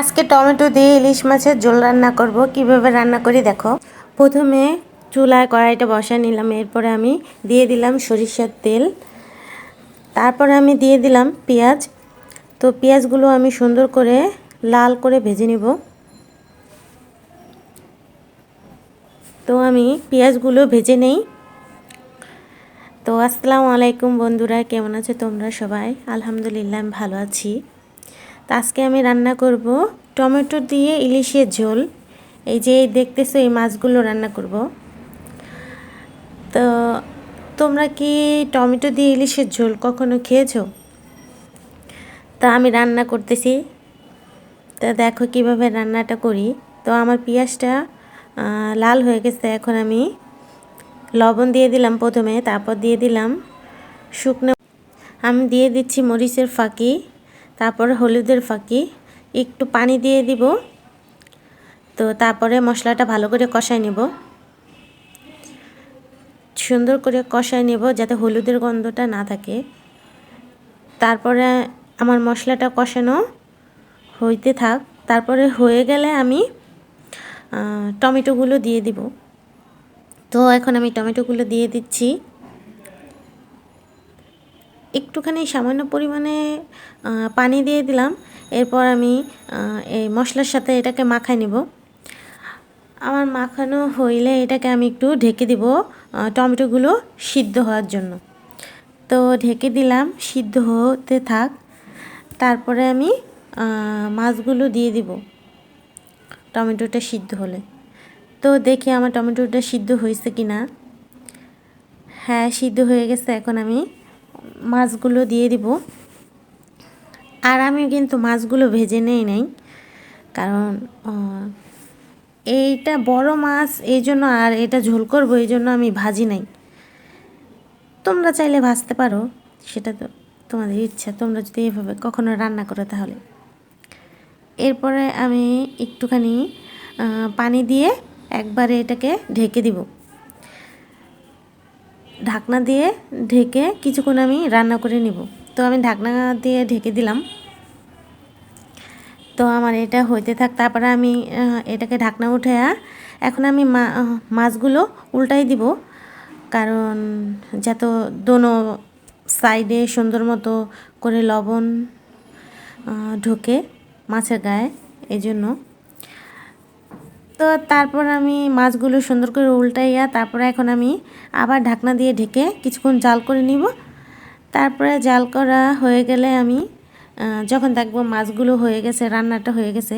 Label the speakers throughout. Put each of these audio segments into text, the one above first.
Speaker 1: আজকে টমেটো দিয়ে ইলিশ মাছের ঝোল রান্না করব। কিভাবে রান্না করি দেখো। প্রথমে চুলায় কড়াইটা বসায় নিলাম, এরপরে আমি দিয়ে দিলাম সরিষার তেল, তারপরে আমি দিয়ে দিলাম পেঁয়াজ। তো পেঁয়াজগুলো আমি সুন্দর করে লাল করে ভেজে নিব। তো আমি পেঁয়াজগুলো ভেজে নেই। তো আসসালামু আলাইকুম বন্ধুরা, কেমন আছো তোমরা সবাই? আলহামদুলিল্লাহ আমি ভালো আছি। তো আজকে আমি রান্না করব টমেটো দিয়ে ইলিশের ঝোল। এই যে দেখতেছো এই মাছগুলো রান্না করব। তো তোমরা কি টমেটো দিয়ে ইলিশের ঝোল কখনো খেয়েছো? তা আমি রান্না করতেছি, তা দেখো কিভাবে রান্নাটা করি। তো আমার পেঁয়াজটা লাল হয়ে গেছে, এখন আমি লবণ দিয়ে দিলাম প্রথমে, তারপর দিয়ে দিলাম শুকনো, আমি দিয়ে দিচ্ছি মরিচের ফাঁকি, তারপর হলুদের ফাঁকি, একটু পানি দিয়ে দিব। তো তারপরে মশলাটা ভালো করে কষাই নেব, সুন্দর করে কষাই নেব যাতে হলুদের গন্ধটা না থাকে। তারপরে আমার মশলাটা কষানো হইতে থাক, তারপরে হয়ে গেলে আমি টমেটোগুলো দিয়ে দিব। তো এখন আমি টমেটোগুলো দিয়ে দিচ্ছি, একটুখানি সামান্য পরিমাণে পানি দিয়ে দিলাম। এরপর আমি এই মশলার সাথে এটাকে মাখাই নেব। আমার মাখানো হইলে এটাকে আমি একটু ঢেকে দিব টমেটোগুলো সিদ্ধ হওয়ার জন্য। তো ঢেকে দিলাম, সিদ্ধ হতে থাক। তারপরে আমি মাছগুলো দিয়ে দিব টমেটোটা সিদ্ধ হলে। তো দেখি আমার টমেটোটা সিদ্ধ হয়েছে কি না। হ্যাঁ, সিদ্ধ হয়ে গেছে। এখন আমি মাছগুলো দিয়ে দিব। আর আমি কিন্তু মাছগুলো ভেজে নেই নাই, কারণ এইটা বড় মাছ এই জন্য, আর এটা ঝোল করবো এই জন্য আমি ভাজি নাই। তোমরা চাইলে ভাজতে পারো, সেটা তো তোমাদের ইচ্ছা, তোমরা যদি এভাবে কখনো রান্না করো তাহলে। এরপরে আমি একটুখানি পানি দিয়ে একবারে এটাকে ঢেকে দিব। ঢাকনা দিয়ে ঢেকে কিছুক্ষণ আমি রান্না করে নিব। তো আমি ঢাকনা দিয়ে ঢেকে দিলাম। তো আমার এটা হইতে থাক, তারপরে আমি এটাকে ঢাকনা উঠে এখন আমি মাছগুলো উল্টাই দিব, কারণ যাতে দোনো সাইডে সুন্দর মতো করে লবণ ঢোকে মাছের গায়ে, এই জন্য। তো তারপর আমি মাছগুলো সুন্দর করে উল্টাইয়া তারপরে এখন আমি আবার ঢাকনা দিয়ে ঢেকে কিছুক্ষণ জাল করে নিব। তারপরে জাল করা হয়ে গেলে আমি যখন দেখবো মাছগুলো হয়ে গেছে, রান্নাটা হয়ে গেছে,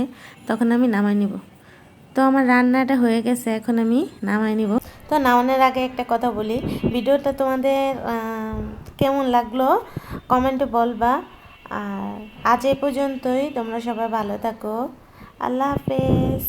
Speaker 1: তখন আমি নামাই নিব। তো আমার রান্নাটা হয়ে গেছে, এখন আমি নামাই নিব। তো নামানোর আগে একটা কথা বলি, ভিডিওটা তোমাদের কেমন লাগলো কমেন্টে বলবা। আর আজ এই পর্যন্তই, তোমরা সবাই ভালো থাকো। আল্লাহ হাফেজ।